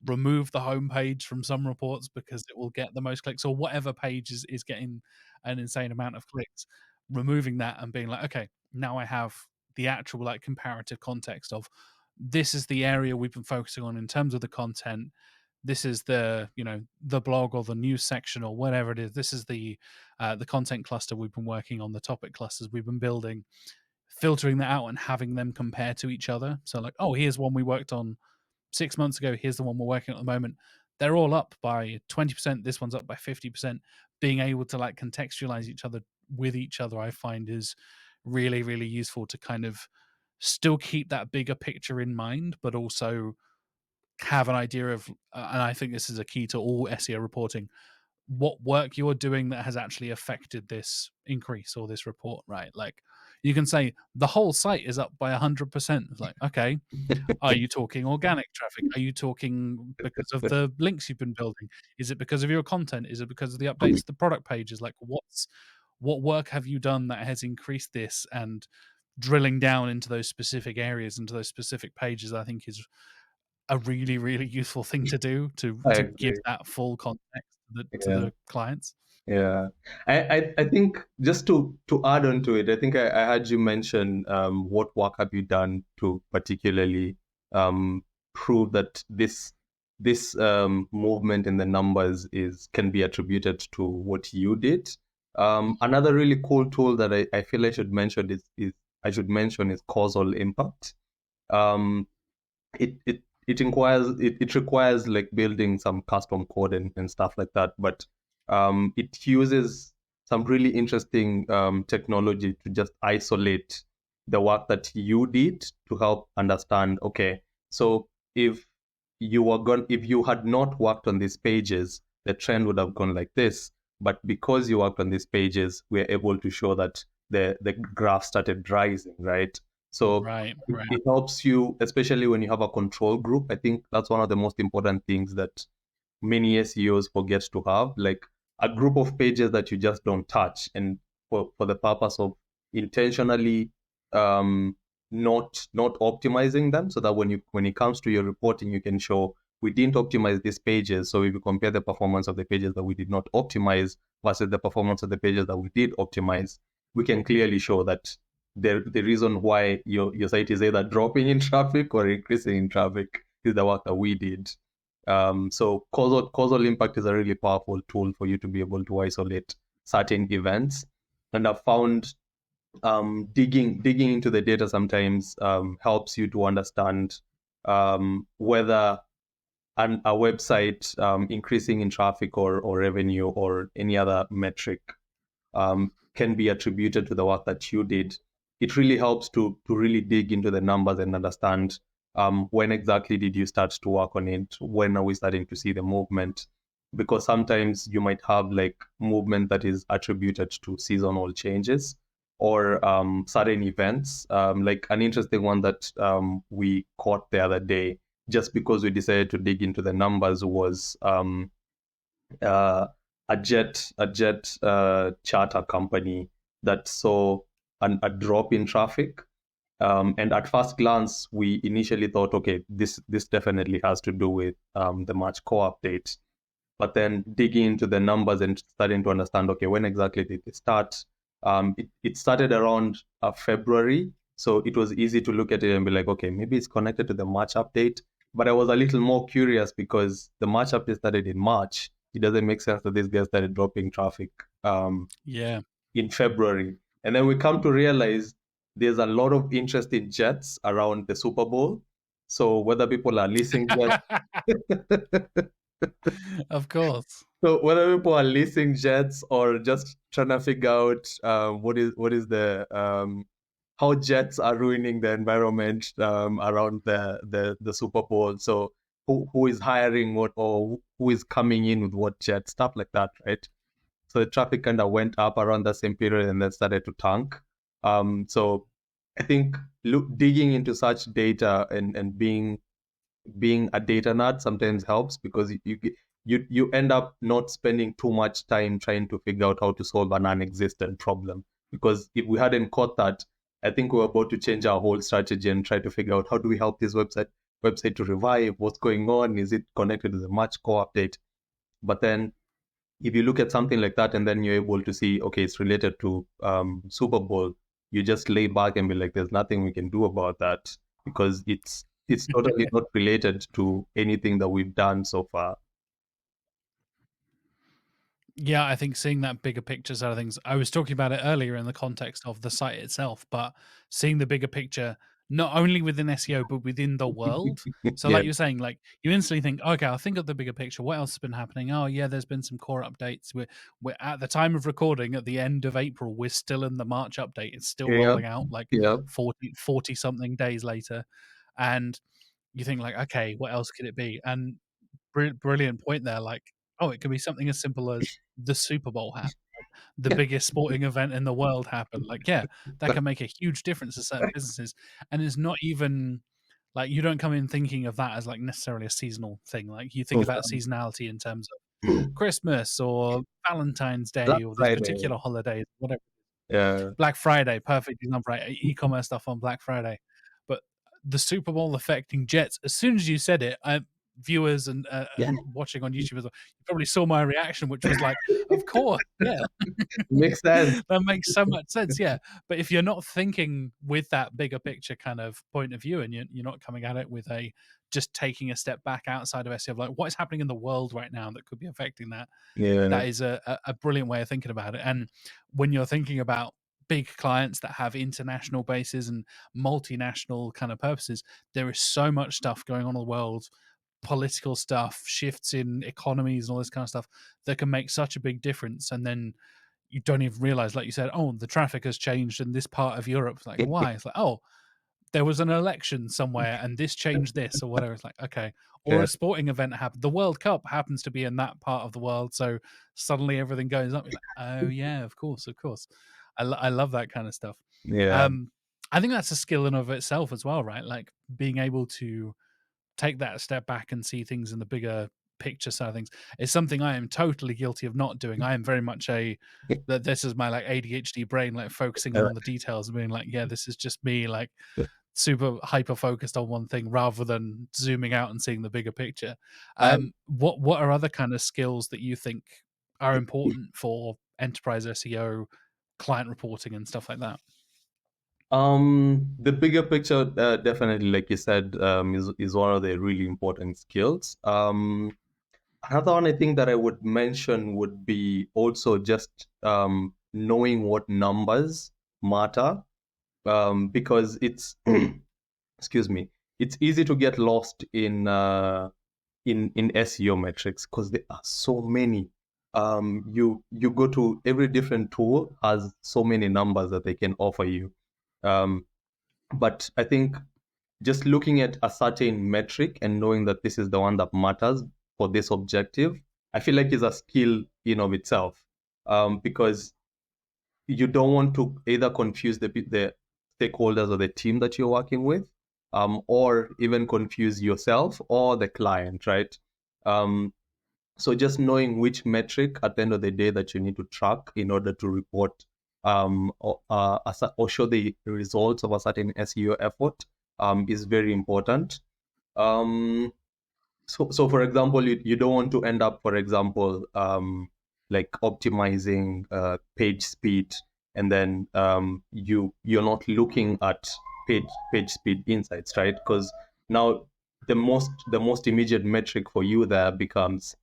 remove the homepage from some reports because it will get the most clicks, or whatever page is getting an insane amount of clicks, removing that and being like, okay, now I have the actual like comparative context of this is the area we've been focusing on in terms of the content. This is the, you know, the blog or the news section or whatever it is. This is the content cluster we've been working on, the topic clusters we've been building, filtering that out and having them compare to each other. So like, oh, here's one we worked on 6 months ago. Here's the one we're working on at the moment. They're all up by 20%. This one's up by 50%. Being able to like contextualize each other with each other, I find is really, really useful to kind of still keep that bigger picture in mind, but also have an idea of, and I think this is a key to all SEO reporting, what work you're doing that has actually affected this increase or this report, right? Like you can say the whole site is up by 100%. It's like, okay, are you talking organic traffic? Are you talking because of the links you've been building? Is it because of your content? Is it because of the updates to the product pages? Like what work have you done that has increased this? And drilling down into those specific areas, into those specific pages, I think is a really, really useful thing to do to give that full context to the clients. Yeah, I think just to add on to it, I think I heard you mention what work have you done to particularly prove that this movement in the numbers can be attributed to what you did. Another really cool tool that I feel I should mention is causal impact. It requires like building some custom code and stuff like that, but it uses some really interesting technology to just isolate the work that you did to help understand, okay, so if you had not worked on these pages, the trend would have gone like this, but because you worked on these pages, we're able to show that the graph started rising, right? So it helps you, especially when you have a control group. I think that's one of the most important things that many SEOs forget to have, like a group of pages that you just don't touch, and for the purpose of intentionally not optimizing them, so that when it comes to your reporting, you can show we didn't optimize these pages. So if you compare the performance of the pages that we did not optimize versus the performance of the pages that we did optimize, we can clearly show that the reason why your site is either dropping in traffic or increasing in traffic is the work that we did. So causal impact is a really powerful tool for you to be able to isolate certain events. And I've found digging into the data sometimes helps you to understand whether a website increasing in traffic or revenue or any other metric can be attributed to the work that you did. It really helps to really dig into the numbers and understand when exactly did you start to work on it? When are we starting to see the movement? Because sometimes you might have like movement that is attributed to seasonal changes or certain events. Like an interesting one that we caught the other day, just because we decided to dig into the numbers, was a jet charter company that saw a drop in traffic. And at first glance, we initially thought, okay, this definitely has to do with the March core update. But then digging into the numbers and starting to understand, okay, when exactly did it start? It started around February. So it was easy to look at it and be like, okay, maybe it's connected to the March update. But I was a little more curious because the March update started in March. It doesn't make sense that this guy started dropping traffic in February. And then we come to realize there's a lot of interest in jets around the Super Bowl. So whether people are leasing jets... Of course. So whether people are leasing jets or just trying to figure out what is the how jets are ruining the environment around the Super Bowl. So who is hiring what, or who is coming in with what jet, stuff like that, right? So the traffic kind of went up around the same period and then started to tank. So I think digging into such data and being a data nerd sometimes helps, because you end up not spending too much time trying to figure out how to solve a non-existent problem. Because if we hadn't caught that, I think we were about to change our whole strategy and try to figure out how do we help this website to revive, what's going on, is it connected to the Match core update. But then if you look at something like that and then you're able to see, okay, it's related to Super Bowl, you just lay back and be like, there's nothing we can do about that, because it's totally not related to anything that we've done so far. Yeah, I think seeing that bigger picture side of things, I was talking about it earlier in the context of the site itself, but seeing the bigger picture, not only within SEO, but within the world. So Yeah, like you're saying, like you instantly think, okay, I'll think of the bigger picture. What else has been happening? Oh yeah, there's been some core updates. We're at the time of recording at the end of April, we're still in the March update. It's still yeah, rolling out like yeah. 40 something days later. And you think like, okay, what else could it be? And brilliant point there. Like, oh, it could be something as simple as the Super Bowl happened, the biggest sporting event in the world happened. Like, yeah, that can make a huge difference to certain businesses. And it's not even like you don't come in thinking of that as like necessarily a seasonal thing. Like you think So, about seasonality in terms of Christmas or Valentine's Black Day or these Friday. particular holidays, whatever. Yeah, Black Friday, perfect example, right? E-commerce stuff on Black Friday. But the Super Bowl affecting jets, as soon as you said it, viewers yeah, and watching on YouTube as well, you probably saw my reaction, which was like, of course, yeah. makes sense. That makes so much sense, yeah. But if you're not thinking with that bigger picture kind of point of view, and you're not coming at it with a just taking a step back outside of SEO, like what is happening in the world right now that could be affecting that, Yeah, that is a brilliant way of thinking about it. And when you're thinking about big clients that have international bases and multinational kind of purposes, there is so much stuff going on in the world, political stuff, shifts in economies and all this kind of stuff that can make such a big difference. And then you don't even realize, like you said, oh, the traffic has changed in this part of Europe. It's like, why? It's like, oh, there was an election somewhere and this changed this or whatever. It's like, okay. Or yeah, a sporting event happened. The World Cup happens to be in that part of the world. So suddenly everything goes up. You're like, oh, yeah, of course, of course. I love that kind of stuff. yeah. Um, I think that's a skill in of itself as well, right? Like being able to take that step back and see things in the bigger picture side of things is something I am totally guilty of not doing. I am very much that this is my like ADHD brain, like focusing on all the details and being like, yeah, this is just me like super hyper focused on one thing rather than zooming out and seeing the bigger picture. I'm What are other kind of skills that you think are important for enterprise SEO, client reporting and stuff like that? the bigger picture, definitely, like you said, is one of the really important skills. Another one I think that I would mention would be also just knowing what numbers matter, because it's excuse me, it's easy to get lost in SEO metrics because there are so many. You go to every different tool has so many numbers that they can offer you. Um, but I think just looking at a certain metric and knowing that this is the one that matters for this objective, I feel like is a skill in of itself. Because you don't want to either confuse the stakeholders or the team that you're working with, or even confuse yourself or the client, right? So just knowing which metric at the end of the day that you need to track in order to report or show the results of a certain SEO effort is very important. So for example, you don't want to end up, for example, like optimizing page speed, and then you're not looking at page speed insights, right? Because now the most immediate metric for you there becomes,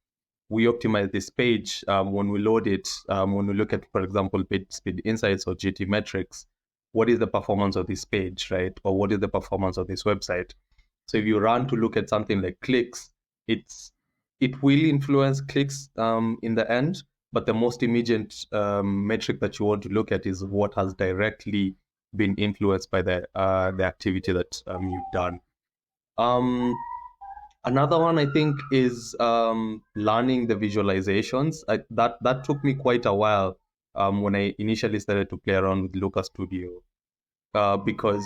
we optimize this page, when we load it, when we look at, for example, page speed insights or GT metrics, what is the performance of this page, right? Or what is the performance of this website? So if you run to look at something like clicks, it's it will influence clicks in the end, but the most immediate metric that you want to look at is what has directly been influenced by the activity that you've done. Another one I think is learning the visualizations. That took me quite a while when I initially started to play around with Wix Studio, because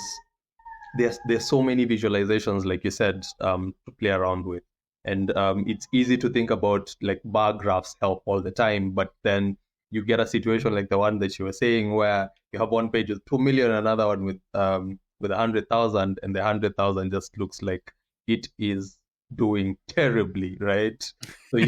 there's so many visualizations, like you said, to play around with. And it's easy to think about like bar graphs help all the time, but then you get a situation like the one that you were saying where you have one page with 2 million, another one with 100,000, and the 100,000 just looks like it is doing terribly, right? So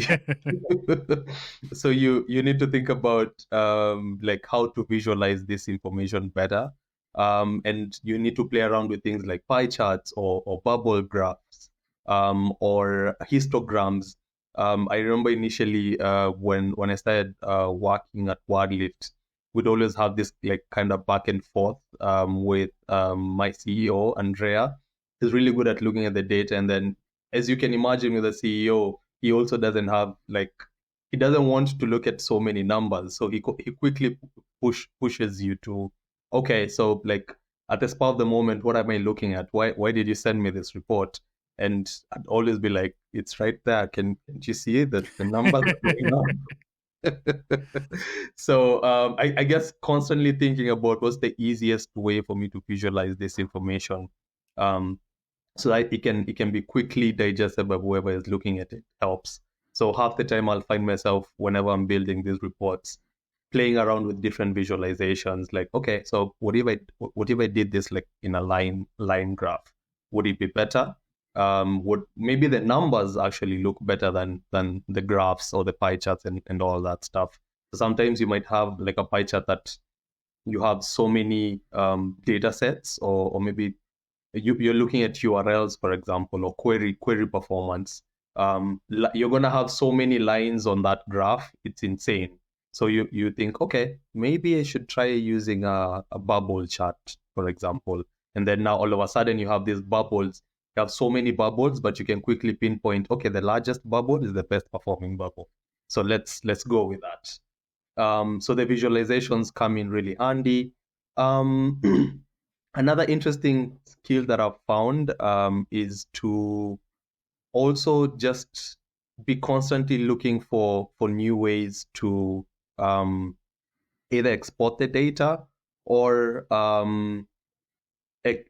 so you need to think about like how to visualize this information better. And you need to play around with things like pie charts or bubble graphs or histograms. I remember initially when I started working at Wordlift, we'd always have this like kind of back and forth with my CEO, Andrea. He's really good at looking at the data. And then, as you can imagine with the CEO, he also doesn't have like, he doesn't want to look at so many numbers. So he quickly pushes you to, okay, so like at the spur of the moment, what am I looking at? Why did you send me this report? And I'd always be like, it's right there. Can't you see that the numbers are going up? So I guess constantly thinking about what's the easiest way for me to visualize this information, so that it can be quickly digestible by whoever is looking at it helps. So half the time I'll find myself, whenever I'm building these reports, playing around with different visualizations. Like, okay, so what if I did this like in a line graph? Would it be better? Would maybe the numbers actually look better than the graphs or the pie charts and all that stuff? So sometimes you might have like a pie chart that you have so many data sets, or maybe you're looking at URLs, for example, or query performance. You're going to have so many lines on that graph. It's insane. So you think, okay, maybe I should try using a bubble chart, for example. And then now all of a sudden you have these bubbles. You have so many bubbles, but you can quickly pinpoint, okay, the largest bubble is the best performing bubble. So let's go with that. So the visualizations come in really handy. Another interesting skill that I've found is to also just be constantly looking for new ways to either export the data or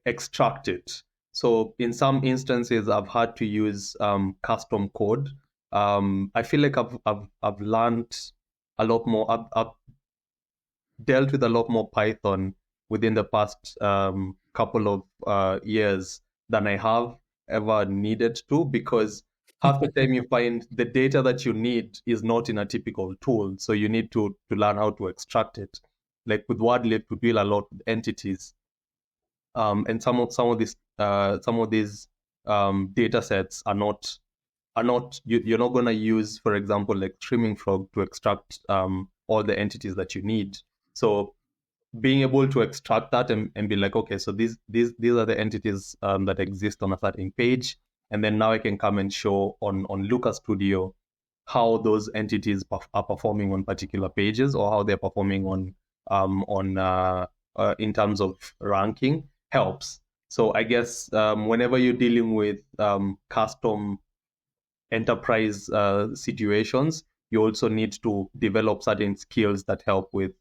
extract it. So in some instances, I've had to use custom code. I feel like I've learned a lot more. I've dealt with a lot more Python within the past couple of years than I have ever needed to, because half the time you find the data that you need is not in a typical tool. So you need to learn how to extract it. Like with Wordlift, we deal a lot with entities. And some of these data sets are not you're not going to use, for example, like Streaming Frog to extract all the entities that you need. So being able to extract that and be like, okay, so these are the entities that exist on a certain page, and then now I can come and show on Wix Studio how those entities are performing on particular pages, or how they're performing on in terms of ranking, helps. So I guess whenever you're dealing with custom enterprise situations, you also need to develop certain skills that help with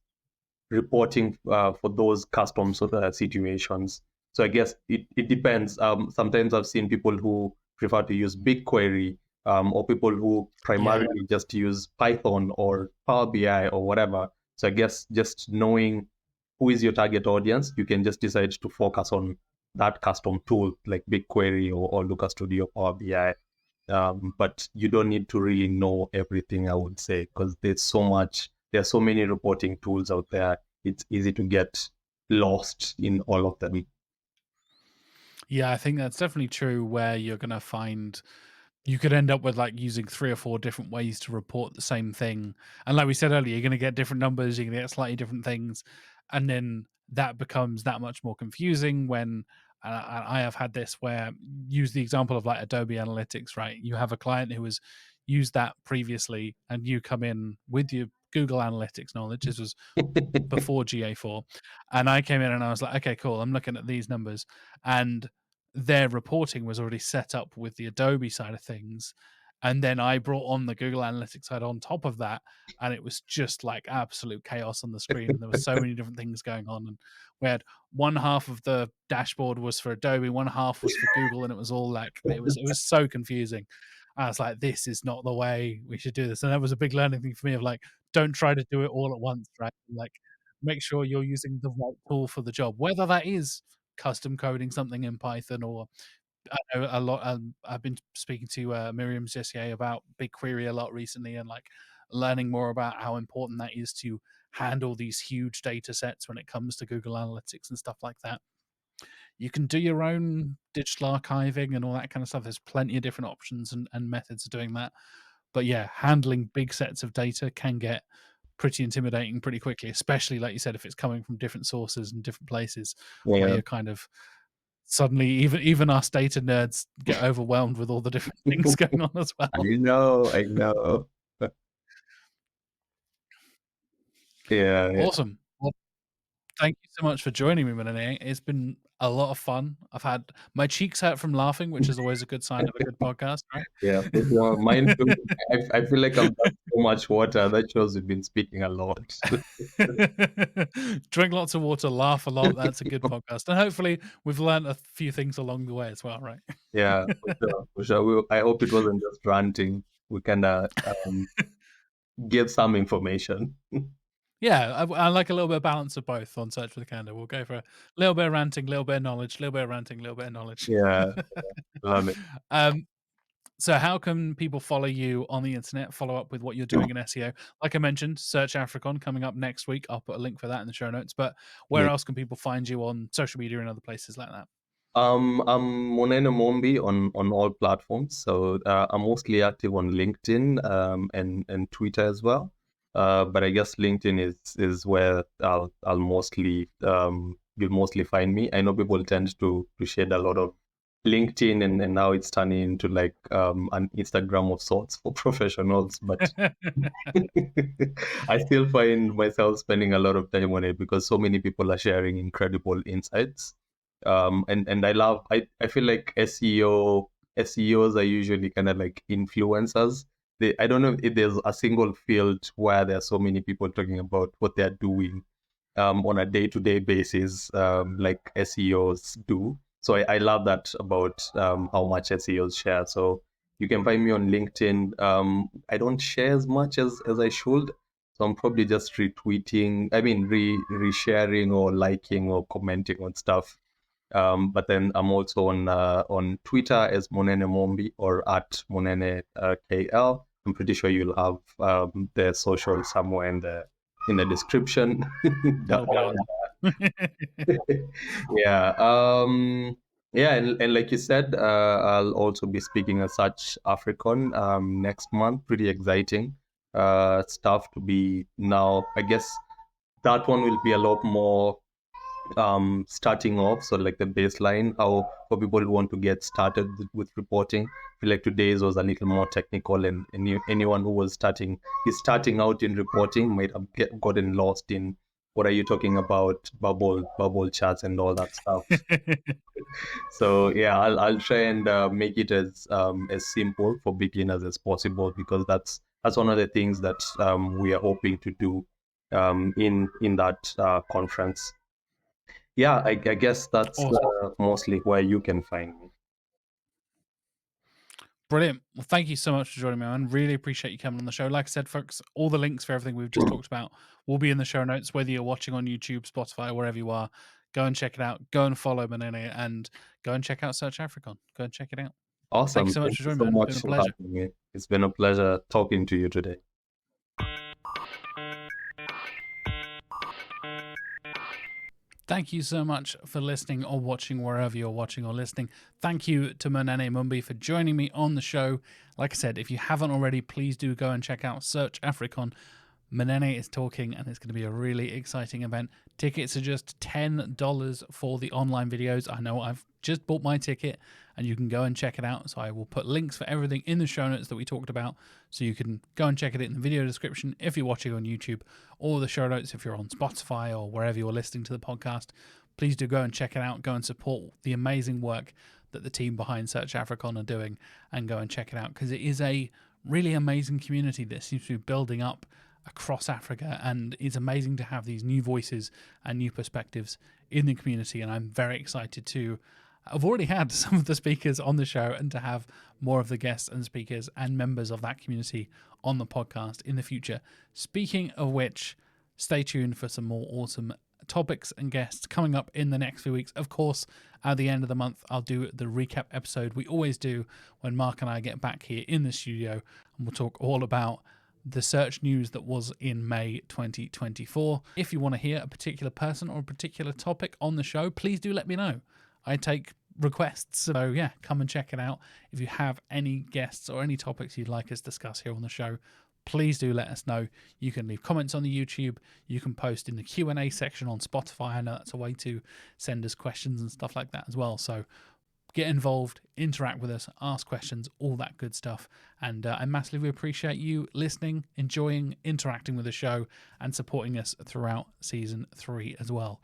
reporting for those custom sort of situations. So I guess it depends. Sometimes I've seen people who prefer to use BigQuery, or people who primarily just use Python or Power BI or whatever. So I guess just knowing who is your target audience, you can just decide to focus on that custom tool like BigQuery or Wix Studio, Power BI. But you don't need to really know everything, I would say, because there's so many reporting tools out there. It's easy to get lost in all of them. Yeah, I think that's definitely true, where you're going to find you could end up with like using 3 or 4 different ways to report the same thing. And like we said earlier, you're going to get different numbers, you're going to get slightly different things. And then that becomes that much more confusing when I have had this where, use the example of like Adobe Analytics, right? You have a client who is used that previously, and you come in with your Google Analytics knowledge. This was before GA4, and I came in and I was like, okay, cool, I'm looking at these numbers, and their reporting was already set up with the Adobe side of things, and then I brought on the Google Analytics side on top of that, and it was just like absolute chaos on the screen, and there were so many different things going on, and we had one half of the dashboard was for Adobe, one half was for Google, and it was all like it was so confusing. I was like, this is not the way we should do this, and that was a big learning thing for me of like, don't try to do it all at once, right? Like, make sure you're using the right tool for the job, whether that is custom coding something in Python, or I know a lot. I've been speaking to Miriam Jessier about BigQuery a lot recently, and like learning more about how important that is to handle these huge data sets when it comes to Google Analytics and stuff like that. You can do your own digital archiving and all that kind of stuff. There's plenty of different options and methods of doing that. But yeah, handling big sets of data can get pretty intimidating pretty quickly, especially like you said, if it's coming from different sources and different places, where you're kind of suddenly even us data nerds get overwhelmed with all the different things going on as well. I know. Yeah. Awesome. Well, thank you so much for joining me, Munene. It's been a lot of fun. I've had my cheeks hurt from laughing, which is always a good sign of a good podcast, right? Yeah, for sure. Mine too. I feel like I've done so much water. That shows we've been speaking a lot. Drink lots of water, laugh a lot. That's a good podcast. And hopefully we've learned a few things along the way as well, right? Yeah, for sure. I hope it wasn't just ranting. We kind of give some information. Yeah, I like a little bit of balance of both on Search for the Candor. We'll go for a little bit of ranting, little bit of knowledge, little bit of ranting, little bit of knowledge. Yeah, love it. So how can people follow you on the internet, follow up with what you're doing in SEO? Like I mentioned, Search Africon coming up next week. I'll put a link for that in the show notes. But where else can people find you on social media and other places like that? I'm Munene Mumbi on all platforms. So I'm mostly active on LinkedIn and Twitter as well. But I guess LinkedIn is where I'll mostly you'll mostly find me. I know people tend to shed a lot of LinkedIn and now it's turning into like an Instagram of sorts for professionals, but I still find myself spending a lot of time on it because so many people are sharing incredible insights. And I feel like SEOs are usually kind of like influencers. I don't know if there's a single field where there are so many people talking about what they're doing on a day-to-day basis, like SEOs do. So I love that about how much SEOs share. So you can find me on LinkedIn. I don't share as much as I should. So I'm probably just retweeting, resharing or liking or commenting on stuff. But then I'm also on Twitter as Munene Mumbi or at Munene KL. I'm pretty sure you'll have their social somewhere in the description. Yeah. Yeah, and like you said, I'll also be speaking at Search African next month. Pretty exciting stuff to be now. I guess that one will be a lot more starting off, so like the baseline, how for people who want to get started with reporting. I feel like today's was a little more technical, and anyone who is starting out in reporting might have gotten lost in what are you talking about, bubble charts and all that stuff. So yeah, I'll try and make it as simple for beginners as possible, because that's one of the things that we are hoping to do in that conference. Yeah, I guess that's Awesome. mostly where you can find me. Brilliant. Well, thank you so much for joining me, man. Really appreciate you coming on the show. Like I said, folks, all the links for everything we've just talked about will be in the show notes, whether you're watching on YouTube, Spotify, wherever you are. Go and check it out. Go and follow Munene and go and check out Search African. Go and check it out. Awesome. Thank you so much for joining me. It's been a pleasure. It's been a pleasure talking to you today. Thank you so much for listening or watching wherever you're watching or listening. Thank you to Munene Mumbi for joining me on the show. Like I said, if you haven't already, please do go and check out Search African. Munene is talking, and it's going to be a really exciting event. Tickets are just $10 for the online videos. I know I've just bought my ticket, and you can go and check it out. So I will put links for everything in the show notes that we talked about, so you can go and check it in the video description if you're watching on YouTube, or the show notes if you're on Spotify or wherever you're listening to the podcast. Please do go and check it out. Go and support the amazing work that the team behind Search Africon are doing, and go and check it out, because it is a really amazing community that seems to be building up across Africa, and it's amazing to have these new voices and new perspectives in the community. And I'm very excited to I've already had some of the speakers on the show, and to have more of the guests and speakers and members of that community on the podcast in the future. Speaking of which, stay tuned for some more awesome topics and guests coming up in the next few weeks. Of course, at the end of the month, I'll do the recap episode we always do when Mark and I get back here in the studio, and we'll talk all about the search news that was in May 2024. If you want to hear a particular person or a particular topic on the show, please do let me know. I take requests, so yeah, come and check it out. If you have any guests or any topics you'd like us to discuss here on the show, please do let us know. You can leave comments on the YouTube. You can post in the Q&A section on Spotify. I know that's a way to send us questions and stuff like that as well. So get involved, interact with us, ask questions, all that good stuff. And I massively appreciate you listening, enjoying, interacting with the show, and supporting us throughout season 3 as well.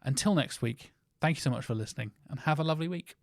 Until next week, thank you so much for listening, and have a lovely week.